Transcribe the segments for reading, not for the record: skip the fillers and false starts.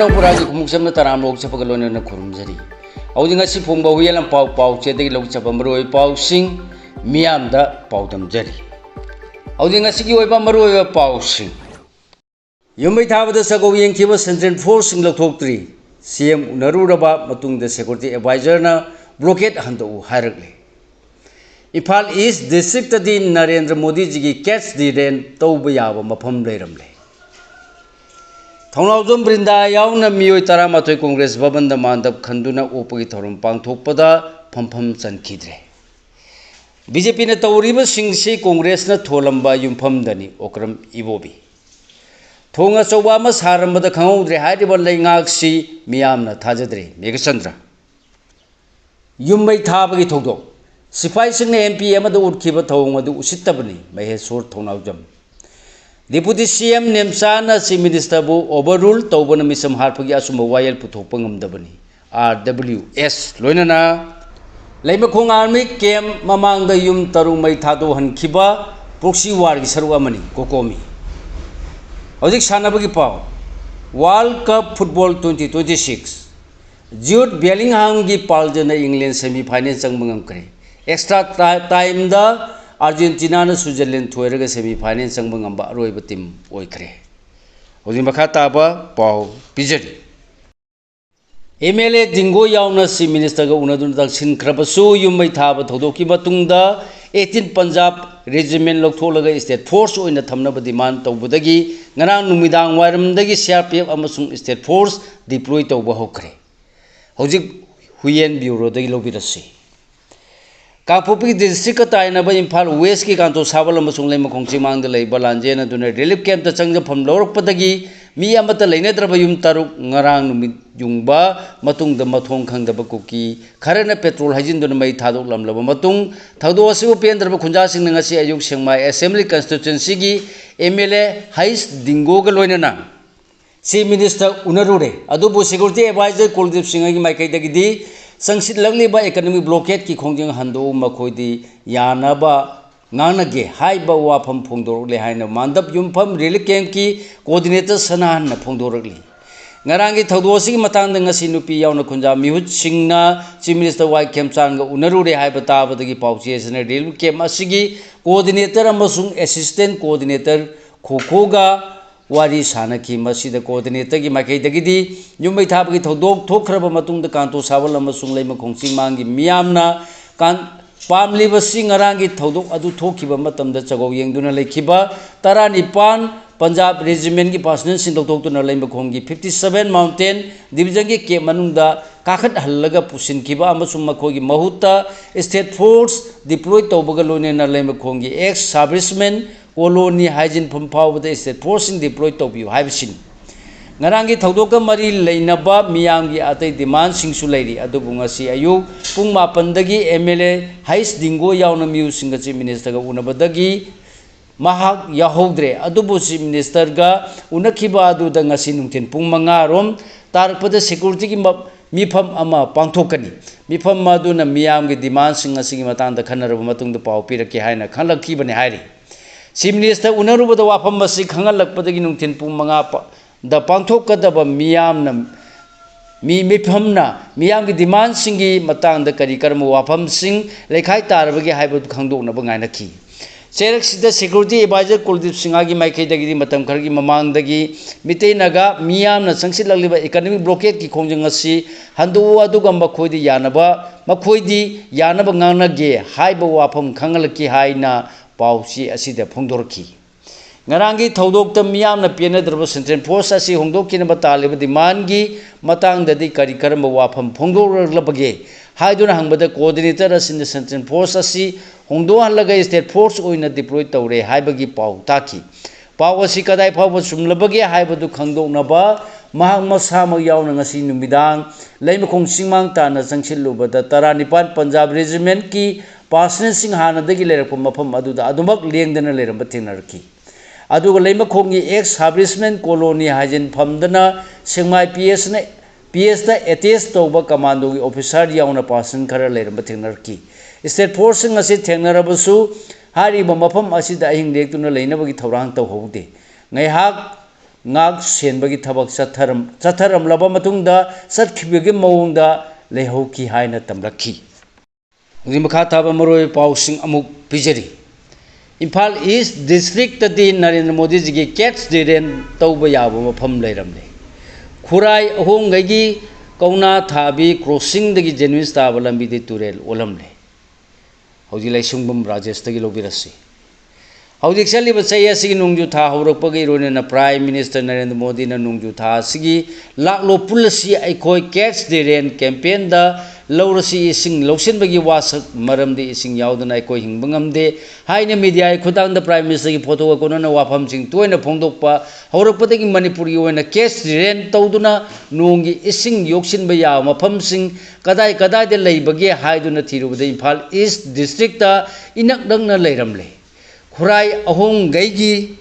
Pura Muksam Taram Lok Chapagalon and Kurumzari. Holding a Sipumba Wheel and Pau Pau Chedi Lok Chapamaru Pau Sing Miam da Pautam Jari. Holding a Siki Bamaru Pau Sing. You may have the Sagovian Kiva Central Force in Lotok 3. CM Naruraba Matung the Security Advisor na blockade Hando Hierarchy. Ipal East District Din Narendra Modi Jigi catch the rain Taubayava Mapam Leramle. Thonawjom Brinda Yauna Mio Taramatoy Congress Babanda Mandap Kanduna Opagi Thorum Pang Topada Pampam Sankidre. BJP na Tauriba Singsi Congress na Tholamba Yumpam Dani Okram Ibobi. Thonga Chowama Saramada Kangudre Hadiba Langaksi Miamna Tajadre Megasandra. Yumbai Tabagi Togo. Sipai Sing MP Amada Urkiba Tonga do Usitabani, may his sword Thonawjam. Deputy CM Nemsana Si Minister Bo overruled Tobana Misam Harpagi Asuma Wayal Putopangam Dabani. RWS Loinana Lamakong Army came Mamang the Yum Tarumay Tado Han Kiba, Proxy War Saruamani, Kokomi. Odik Sanabagi Pau World Cup Football 2026 Jude Bellingham gi Paljana England semi final Sangmangam Extra time the Argentina na Switzerland Toiraga semi final Sangmangamba Roiba team Oikre. Odimakata ba Pau Pijari. MLA Dingo Yauna Si Minister Unadun Dakshin Krabasu Yumai Taba Todoki Batunda 18 Punjab Regiment Loktolaga State Force in the Tamnaba demand to Budagi, Naran Numidang Waramdagi CRPF Amasung State Force deployed to Bahokre. Hojik Huyen Bureau de Lobirasi. Kapupi District Tainaba Impal West Kanto Savala Masunglema Kongsimang the Labalanjana to a relief camp the Changa from Lorok Padagi, Miyamata Lenetrabayum Taruk, Narang Jungba, Matung the Matong Kang the Bakuki, Karana Petrol Hajin to the May Tadok Lam Lava Matung, Tado Sipian the Bakunjasing Nasi Ayuk Shangmai Assembly Constituency, MLA Heist Dingo Galoinana. Si Minister Unarure, Adobo Security Advisor Kuldip Singh Makai Sangsit Lagli by economic blockade ki Kongjang Hando Makodi Yanaba Nanage Haiba Wapam Pongdor Lehaina Mandap Yumpam Relic Kemki Coordinator Sanan Pongdorli. Narangi Tadosi Matang the Nasinupi Yauna Kunja Mihut Singna, Chief Minister Y Kemsanga Unarure Haibata the Pauches and a deal Kemasigi, Coordinator Amasung Assistant Coordinator Kokoga. Wari Sanaki Masi the coordinator Gimakay Dagidi, you may have it a dog talk Matung the Kanto Savala Masunglema Kongsimangi Miamna, Kan Pam Liver Sing Arangi Todok Adu Tokiba Matam the Chago Yang Duna Lekiba, Tarani Pan, Punjab Regiment Pasness in the Tokuna Lema Kongi, 57 Mountain, Divijangi Ke Manunda, Kakat Halaga Pusin Kiba, Masumakogi Mahuta, State Force, deployed to Bogalone and Lema Kongi, ex-servicemen. Colony hygiene from power with the state forcing deployed to view Hibsin. Narangi Todoka Mari Lainaba, Miyangi Ate demand Singsulari, Adubungasi Ayu, Puma Pandagi, MLA, Heist Dingo Yauna Mu Singachi Minister Unabadagi, Mahak Yahodre, Adubusi Minister Ga, Unakiba Adu Dangasinuntin, Pumangarom, Tarpada Security Mipam Ama, Pantokani, Mipam Maduna Miyamgi demand Singasimatan, the Kanara Matung the Pau Piraki Haina, Kala Kibani Hari. Chief Minister Unaruba the Wapamasi Kangalak Padaginung Tinpum Mangapa, the Pantokadaba Miam Mipamna, Miyangi demand Singi Matang the Karikaram Wapam Sing, Lekai Tarabagi Hybrid Kangdona Banganaki. Serex the Security Advisor Kuldip Singagi Maike Dagi Matam Kargi Mamang Dagi, Mite Naga, Miam na Sangsila economic blockade ki Kongjangasi, Handu Adugamba Kodi Yanaba, Makoidi, Yanaba Nganage, Haiba Wapam Kangalaki Haina. Pausi asida Pongdorki. Narangi Todok the Miam na Pianadra Central Force as Hondokin Batali Dimangi, Matang the Karikaram Wapam Pongdor Labage, Haiduna Hambada coordinator as in the Central Force as Hondo Halaga State Force or in a deployed Taure, Haibagi Pau Taki. Pawasi Kadai Pawas from Labage, Haibadu Kando Naba, Mahamasama Yaunangasi Numidang, Lamakong Simang Tana Sanchiluba, the Taranipan Punjab Regiment Ki. Passion Sing Hana the Gilera from Mapam Adu, Adumak Liang than a letter Batinarki. Adu Lema Kongi ex Habrisman Colony Hajan Pamdana, Singmai PS the Etes Toba Commando officer Yauna Passion Kara letter Batinarki. State forcing a sit Tenarabasu, Hari Mapam Asida Hing Lake to Nalena Torang to Hode. Nayhak ngak senbagi thabak chatharamlaba matungda satkhibagi mawongda lehauki haina tamlakhi makha thaba maroi pausing amuk pijari Imphal East District tadi Narendra Modi ji ki cats diren tauba yabo mafam leiramle khurai ahongai gi kauna thabi crossing dagi genuine staba lambi de turel olamle hauji laisungum rajesh tagi lobirasi hauji chali ba chai asigi nungju tha haurakpagi ronena Prime Minister Narendra Modi na nungju tha asigi laklo pulasi aikoi cats diren campaign da Laurasi ising lausin bagi wasak maram di ising yaudana aikoi hingbangamde haina media ai khudang da Prime Minister ki photo ko na wafam sing toina phongdokpa haurakpadagi Manipuri oina case ren tawduna nongi ising yoksin ba ya mafam sing kadai de leibagi haiduna thirubade Imphal East District ta inak dangna leiramle khurai ahong gaigi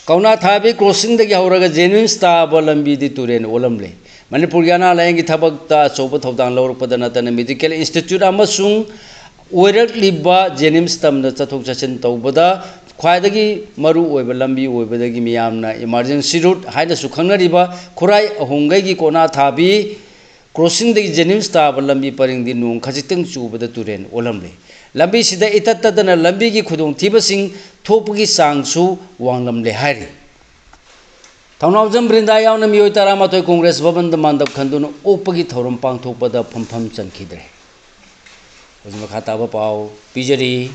kauna thabi crossing dagi hauraga genuine staba lambi di turen olamle Manipur yana layangi thabak ta choba thodang lawrukpada natana medical institute amasung oirak liba Jenims tamna chathok chachin tawbada khwaidagi maru oiba lambi oibadagi miyamna emergency route haina su khangnariba khurai ahongai gi kona thabi crossing dagi Jenims tab lambi paringdi nung khajiteng chubada turen olamle lambi sida itattadana lambi gi khudong thibasing thopagi sangsu wanglamle hari Thaunawjam Brinda yauna miyoi taramatoi Congress Bhavan da mandap khanduna okpagi thorum pangthokpada phampham chankhidre hojima khataba pau pijari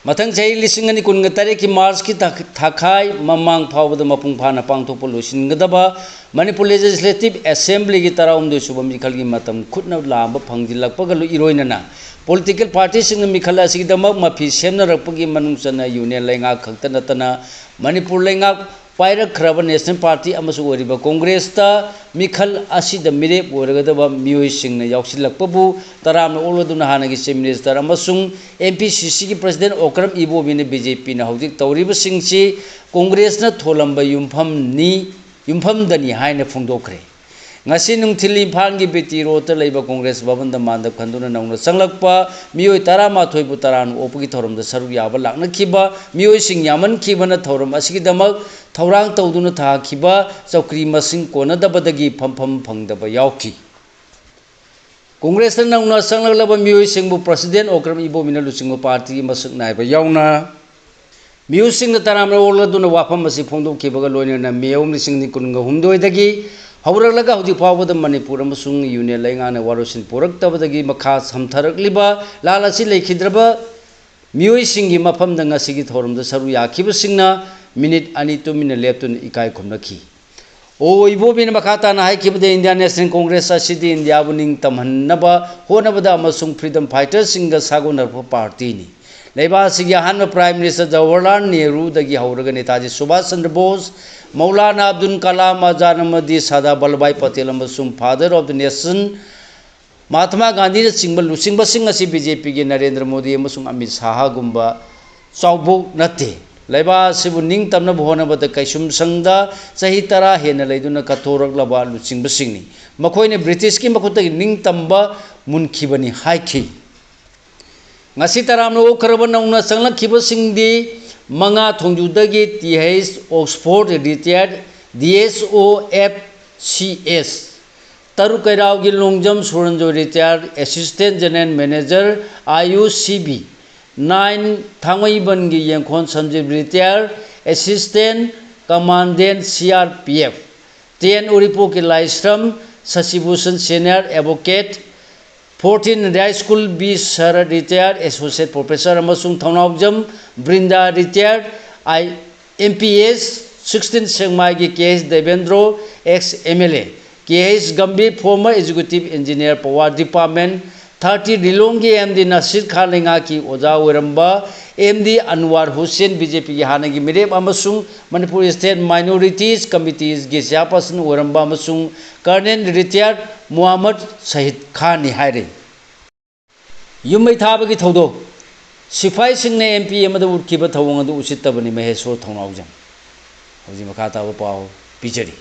mathang chai lising ani kun tare ki March ki thakai mamang phawda mapung phana pangthokpa losingadaba Manipur Legislative Assembly gi taraumdu subam mikhal gi matam khutna lamba phangjilakpaga lu iroinana political parties sing mikhal asigi damak mafi semna rakpagi manungchana union lainga khakta natana Manipur lainga Paira Kraba National Party amasu oriba Congress ta mikhal asida mirep oragadaba miyoi singna yauksilakpabu taramna oloduna hanagi chief minister amasung MPCC ki president Okram Ibobine BJP na haudik tawriba singchi Congress na tholamba yumpham dani haina phongdokre ngasi nungthil Imphal gi beti rota leiba Congress Bhavan da mandap khanduna nauna sanglakpa miyoi 13 bu taran opgi thorum da saru yaba lakna khiba miyoi sing yaman khibana thorum asigi damak Thaurang tawduna tha khiba chawkri masing kona dabadagi phampham phangdaba yauki Congress na nauna sanglaba miyoi singbu president Okram Ibomina Lusingbo party masuk naiba yauna miyoi sing na taramna oladuna wafam masi phongdok khibaga loina miyom lising ni kunga humdoi dagi hauralaga hudi pawada Manipur amasung union laingana warosin puraktabadagi makha samtharakliba lalasi leikhidraba miyoi singi mafam da ngasigi thorumda saru yakhiba singna minute ani to minute leptun ikai khomnakhi o ibobina makhata na haikibde Indian National Congress asidi India buning tamhannaba honabada amasung freedom fighters singa sagonarpa party ni leiba sigi hanma Prime Minister Jawaharlal Nehru dagi hauraga Netaji Subhash Chandra Bose Maulana Abdul Kalam Azad Ahmadi Sada Vallabhbhai Patel amasung father of the nation Mahatma Gandhi singba lusingba sing asi BJP gi Narendra Modi amasung Amit Shah gumba chawbok nate Laiba sibu ning tamna bhona bada kaisum sangda sahi tara hena leiduna kathorak laba luching basingni makhoi British ki makhuta ning tamba munkhibani haikhi ngasi taram no kharaba nauna sangla khiba singdi manga thongjudagi TH Oxford retired DSOFCS Taru Kairao gi Longjam Suranjo retired assistant general manager IUCB 9 Thangaiban gi Yengkhon Sanjeev retired assistant commandant CRPF 10 Uripo ki Laisram Sasibushan senior advocate 14 High School B Sara retired associate professor amasung Thaunawjam Brinda retired MPS 16 Sengmai gi KS Devendro ex MLA KS Gambhir former executive engineer Power Department 30 Rilongi MD Nasir Khan Lenga ki Oja Weramba MD Anwar Hussain BJP ki Hanagi Mirep amasung Manipur State Minorities Committees gi Chairperson Weramba amasung Colonel retired Muhammad Shahid Khan ni haire Yumai thabagi thodo Sifai singne MP amada utkiba thawang adu usittabani Maheshwar Thaunawjam hoji makha taba pau pijari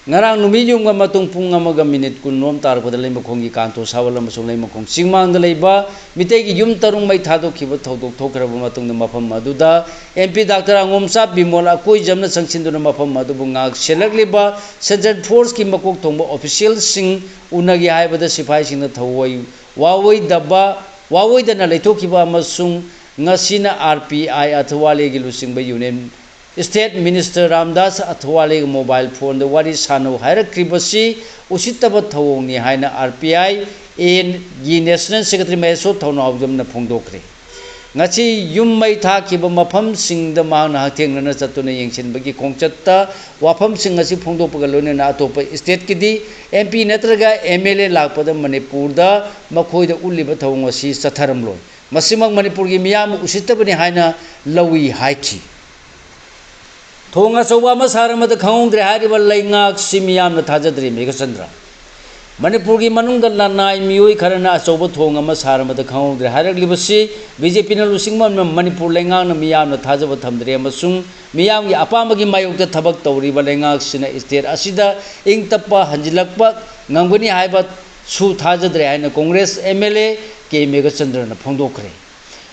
ngarang numi yung nga matung pung nga maga minute kun nom tar ko dalay makong gi kanto sawal amasung lay makong singmang dalay ba mitay gi yum tarung may thadok kiba thodok thokraba matung na mafam maduda MP Dr. Angomsa Bimola koi jamna sangsin duna mafam madu bungak selagli ba Central Force ki makok thongba official sing unagi haibada sipai sing na thawai wawai dana leithok kiba amasung ngasina RPI athwale gi lusing ba union State Minister Ramdas Athwale mobile phone the wari sano hairakhribasi usitaba thawongni haina RPI in gi National Secretary Meso thawna awjamna phongdokre ngachi yum mai tha kiba mafam singda mahna hathengna chatuna yengsinbagi khongchatta wafam sing ngasi phongdokpaga loina atopa state kidi MP natraga MLA lakpada Manipur da makhoida uliba thawong asi satharamloi masimang Manipur gi miyam usitabani haina lawi haiki thonga sowa ma saramada khangdre hariba laingak simiyam na thajadri Megachandra Manipur gi manungda lanai mioi kharana asoba thonga ma saramada khangdre haraglibasi BJP na lusingman Manipur laingak na miyam na thajaba thamdre amasung miyam gi apama gi mayokta thabak tawriba laingak sina state asida ingtappa hanjilakpa ngangani haiba su thajadre haina Congress MLA ke Megachandra na phongdokre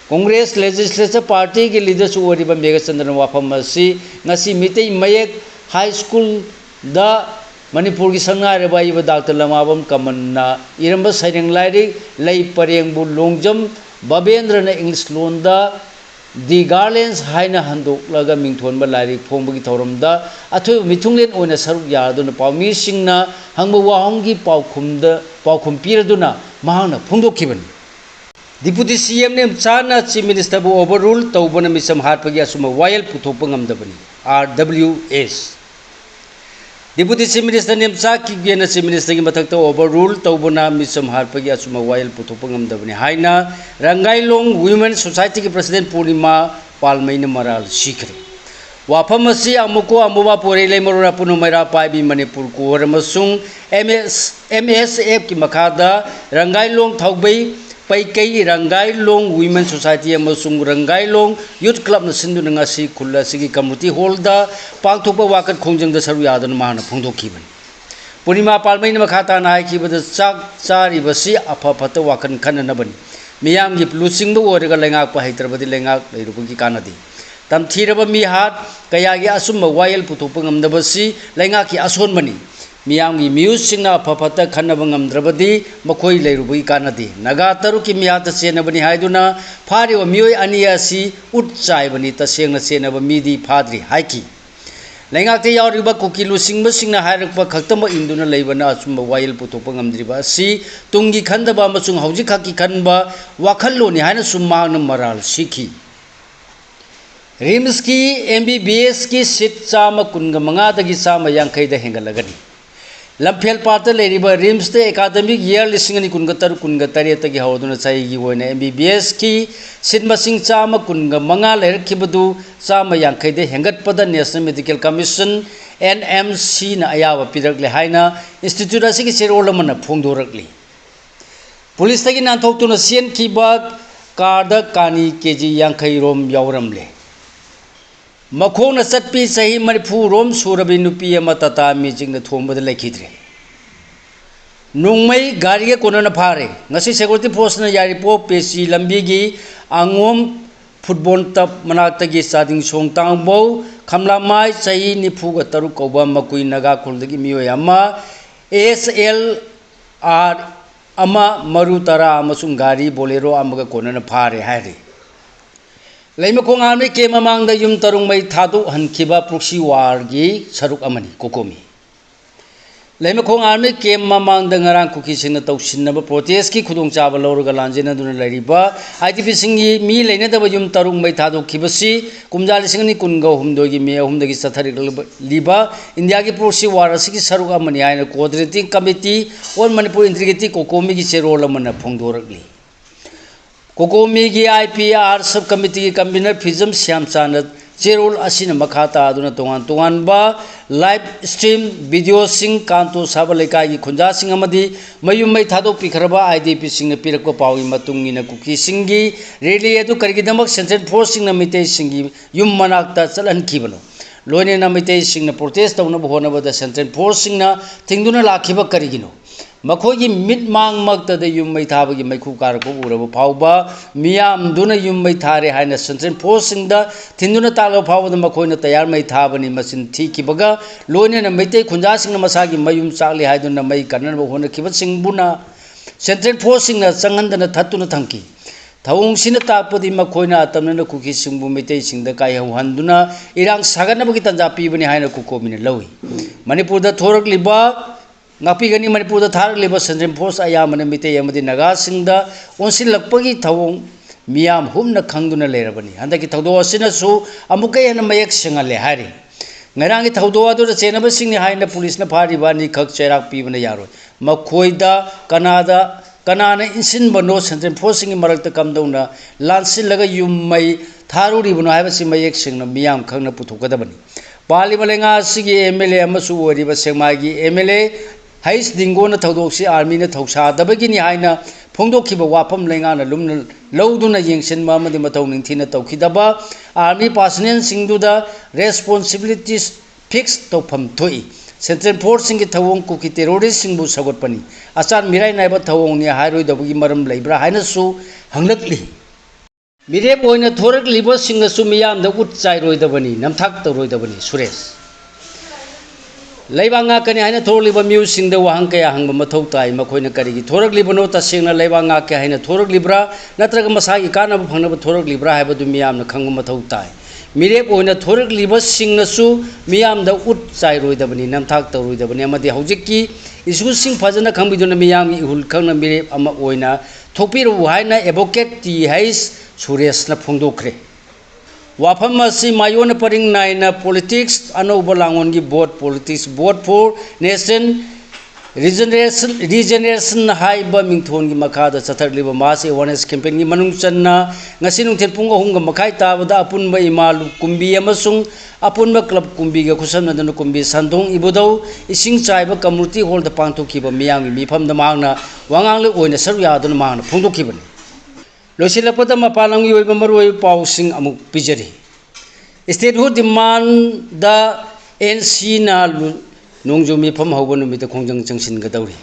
Congress Legislature Party के leaders ओरिबा Meghachandra वाफम असी ngasi मितै मयक high school दा मणिपुर की संगारेबा इबा doctor लमाबम कमन्ना इरंबा साइरेंग लाइरि लई परेंगबु लोंगजम बबेंद्र ने English loan दा दि गार्लेंस हाइना हंदोकलगा मिंगथोनबा लाइरि फोंबगी थौरमदा अथो मिथुंगलेन ओइना सरुक यादुना पावमी सिंगना हंगबा वाहंगी पावखुम पिरदुना महाना फोंदोखिबन Deputy CM ne chana Chief Minister bu overrule tawbana misam harpagi asuma wayal puthokpa ngamdabani RWS Deputy Chief Minister ne chaki gena Chief Minister gi mathakta overrule tawbana misam harpagi asuma wayal puthokpa ngamdabani haina Rangailong Women Society ki President Purnima Palmai ne maral sikre wafam asi amuko amuba pore lei marura punu maira paibi Manipur ko ramasung MSF ki makhada Rangailong thaubai Paikai Rangailong Women Society amasung Rangailong Youth Club na sindu na ngasi khula sigi community hall da pangthokpa wakat khongjang da saru yadan mahana phongdokhiban Purnima Palmai na makhata na haikibada chak chari basi apha phata wakan khananabani miyam gi lusing bu orega lengak pa haitrabadi lengak leirugi kanadi tamthiraba mi hat kaya gi asumba wayal puthokpa ngamdabasi lengak ki ason bani miyam gi music na phapata khanaba ngamdrabadi makhoi leirubi kanadi naga taru ki miyata senabani haiduna phari wa miyoi ania si utchai bani ta sengna senaba midi phadri haiki lengak te yauriba kukilu singba singna hairakpa khaktama induna leibana asumba wayal puthokpa ngamdriba si tungi khandaba amasung hauji khaki khanba wakhallo ni haina summa na maral sikhi RIMS ki MBBS ki seat chama kunga manga dagi chama yankai da hengalagani Lamphel Pata Leriba RIMS the academic year listing kungatar kungatari tagi hauduna chai gi woina MBBS ki sinmasing chama kunga manga lerkibadu chama yankai de hengat pada National Medical Commission NMC na ayawa pirakle haina institute asigi serol mana phongdorakli Police tagi nanthok tuna sien kiba karda kani keji yankai rom yauramle Makhona satpi sahi Manipur rom surabi nupi ama tata mijing na thombada lekhidre nungmai gari kona na phare ngasi security force na yari po pesi lambi gi angom football tap manakta gi sading song tangbo khamla mai sahi nifu ga taru koba makui naga kuldagi miyo ama SLR ama maru tara amasung gari bolero amaga kona na phare hairi Laima kong ame ke mamang da yum tarung mai thadu hankiba proxy war gi saruk amani kokomi Laima kong ame ke mamang da ngarang kuki singna tawsinna ba protest ki khudong chaba lawraga lanjena duna lariba IDP singi mi leina da yum tarung mai thadu khibasi kumjali singni kunga humdo gi me humdagi sathari liba India ki proxy war asiki saruk amani aina coordinating committee on Manipur integrity kokomi gi serol amana phongdoragli Kokomi gi IPR subcommittee ki convener Fizam Syamchan Cherol asina makhata aduna tongan ba live stream video sing kanto sabaleka gi khunja sing amadi mayum mai thadok pikharaba IDP sing pirakpa pawi matungi na kuki singi rally edu karigi damak central force sing na mitei singi yum manakta chalan kibano लोइनेना Meitei सिंगना protest तौनब होनबदा central force सिंगना थिंगदुना लाखिबा करिगिनो मखोगी मिट मांग मक्तदा yum मै थाबगी मैखु कारको उरब फावबा मियाम दुना yum मै थारे हाइना central force सिंगदा थिंदुना तालो फावदा मखोइना तयार मै थाबनी मसिन थीकिबगा लोइनेना मैतै खुंजा सिंगना मसागी मयुम चाकली हाइदुना मै कननब होनकिबा सिंगबुना central force सिंगना चंगंदना थत्तुना थंकी थवोंगसिना ताकपदि मखोइना तमनना cookie सिंगबु Meitei सिंगदा कायहौ हंदुना इरांग सागनबगी तंजा पीबनी हाइना कुकोमिना लौई मणिपुरदा थोरकलिबा नापीगनी Manipur थारगलिबा central force अयामन मितै अमदि नगा सिंगदा ओनसिलकपगी थवोंग मियाम हुमना खंगदुना लेरबनी हंदकी थौदो असिनसु अमुकै हेन मयक सिंगले हारि ngairangi thaudo adu chenaba singni haina police na phariba ni khak cherak pibana yaroi makhoida kanana insin bano central force singi marakta kamdauna lansin laga yummai tharuri bano haiba si mayek singna miyam khangna puthokadabani pali malenga sigi mla amasu oriba sengmagi mla hais dingona thaudoksi army na thausa dabagi ni haina phongdokhiba wapam lenga na lumna lowduna yengsin ma madi matau ningthina tawkhidaba army personnel singduda responsibilities fix tawpham thoi central force singi thawong ku ki terrorist singbu sagotpani achar mirai naiba thawong ni hairoi dabagi maram leibra haina su hanglakli mirep oina thorak libo singa su miyam da ut chai roi dabani namthak to roi dabani suresh लेबांगा कने हाइना थोरलिबा म्यूसिंग the वहां कया हंग मथौ ताई मखोइना करिगी थोरगलिबनो तसेंगना लेबांगा के हाइना थोरगलिब्रा नत्रग मसागी कानब फंगनब थोरगलिब्रा हाइबदु मियामना खंग मथौ ताई मिरेप ओइना थोरगलिबा सिंगनसु मियाम the उट चाइ रोइदबनी नमथाक त रोइदबनी अमदि हौजिकि इशु सिंग फजना खंबिदुना मियाम इहुल खंगना मिरेप अमा ओइना थोपिरु हाइना एडवोकेट टी हाइस सुरेशना फोंदोखरे वाफम मायोन परिंग नाइना पॉलिटिक्स अनौब लांगोनगी board politics board for nation regeneration हाइब मिंथोनगी मखादा चथरलिब मास अवेयरनेस कैंपेन की मनुंग चन्ना ngasi nungthel pung ahung ga makai tabada apunba imalu kumbi amasung apunba club kumbi ga khusamnadana kumbi sandong ibudau ising chaiba community hall da pangthokhiba miyamgi mifam da mangna wangangle oina saru yaduna mangna phongdokhibani लोसिलपद मपालंगी ओइब मरुओइ पाउसिंग अमुक पिजरी statehood demand द एनसी ना नोंजु मिफम हौब नुमित खोंजंग चंगसिन गदौरी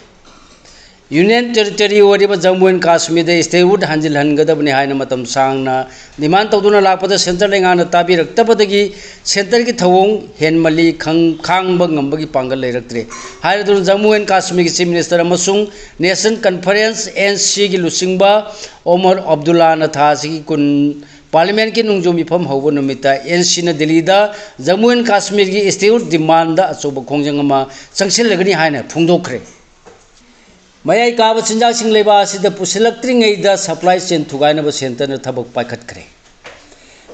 यूनियन टेरिटरी ओरिब जम्मू एंड कश्मीर द स्टेटहुड हंजिल हनगदबनि हाइना मतम सांगना डिमांड तौदुना लापद सेंटर लेंगाना ताबिरक्तबदगी सेंटर की थवोंग हेनमली खांगब ngambagi पांगल लेरक्त्रे हाइरदुन जम्मू एंड कश्मीर की चीफ मिनिस्टर अमसुंग नेशन कॉन्फ्रेंस एनसी की लुसिंगबा ओमर अब्दुल्ला ना थासी कुन पार्लियामेंट की नुंजु मिफम हौब नुमिता एनसी ना दिल्ली दा जम्मू एंड कश्मीर की स्टेटहुड डिमांड दा अचोब खोंजंग अमा संगसिल लगनी हाइना फोंदोखरे मयाई काब चिंजा सिंग लेबा सिदा पुसिलक्त्रिंगैदा सप्लाई चेन थुगाइनब सेंटर न थबक पाइखतखरे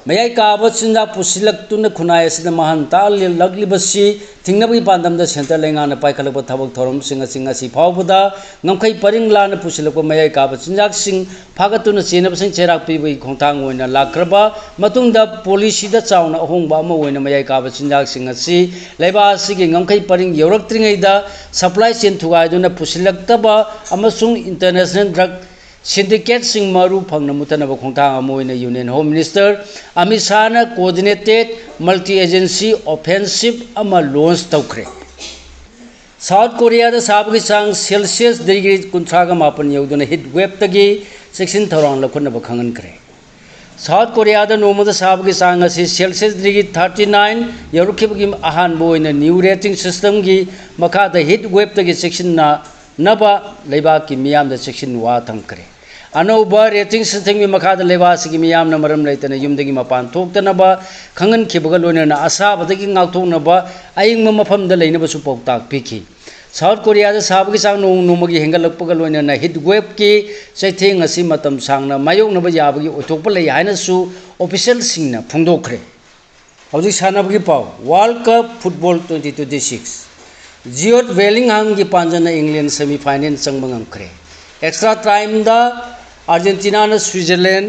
मयाई काब चिंजा पुसिलक्तुन खुनाय सिदा महान ताल लगलिबसी थिंगनबगी पांदम द सेंटर लेंगान पाइखलब थबक थरम सिंग असि फावबदा ngमखै परिंगलान पुसिलक मयाई काब चिंजा सिंग फागतुन चेनब सिंग चेराक पिबई खोंथांग ओइना लाख्रबा मतुंगदा पॉलिसी दा चावना अहोंबा अमा ओइना मयाई काब चिंजा सिंग असि लेबा सिगी ngमखै परिंग यौरक्त्रिंगैदा सप्लाई चेन थुगाइदुना पुसिलक्तबा अमसुंग इंटरनेशनल ड्रग सिंडिकेट सिंग मारू फंगना मुतनब खोंथांग अमोइना union home minister Amit Shah ना कोऑर्डिनेटेड मल्टी एजेंसी ऑफेंसिव अमा लॉन्च तौखरे साउथ कोरिया दा साबगी चांग सेल्सियस डिग्री 38 यौदुना हीट वेव तगी सेक्शन थौरांग लखनब खंगनखरे साउथ कोरिया दा नोमदा साबगी चांग असि सेल्सियस डिग्री 39 यौरखिबगी अहान बोइना न्यू रेटिंग सिस्टम की मखा दा हीट वेव तगी सेक्शन ना नबा लेबा की मियाम दा सेक्शन वा थंखरे अनौबा रेटिंग सिस्टम की मखाद लेबासी मियाम न मरम लेतना युमदगी मपान थोक्तनबा खंगन खिबगा लोइना असाबदगी ngaktoknaba ayingma mafamda leinabsu poktak piki south Korea दा साबगी चांग नोमगी हेंगलपगा लोइना हीट वेव की चैथेंग असि मतम सांगना मायोगनबा याबगी ओथोकपा लei हाइनासु ऑफिशियल सिंगना फुंगदोखरे हौजि सानबगी पाव वर्ल्ड कप फुटबॉल 2026 जियोट वेलिंगहाम की पांजना इंग्लैंड सेमीफाइनल चंगबा ngमखरे एक्स्ट्रा टाइम दा अर्जेंटीना ना स्विट्जरलैंड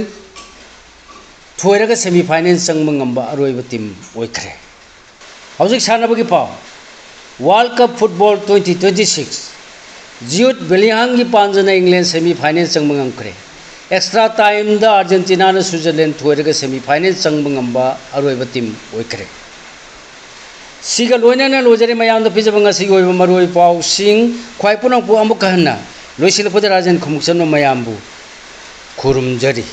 थोरगा सेमीफाइनल चंगबा ngamba अरोइबा टीम ओइखरे हौजि सानबगी पाव वर्ल्ड कप फुटबॉल 2026 जियोट वेलिंगहाम की पांजना इंग्लैंड सेमीफाइनल चंगबा ngमखरे एक्स्ट्रा टाइम दा अर्जेंटीना ना Switzerland थोरगा semifinal चंगबा ngamba अरोइबा team ओइखरे सिगा लोइनना लोजरे मयाम पिजब ngasi oiba maroi pau sing khwai punang pu amuk kahna loisil pode rajan khumuksan mayambu khurumjari।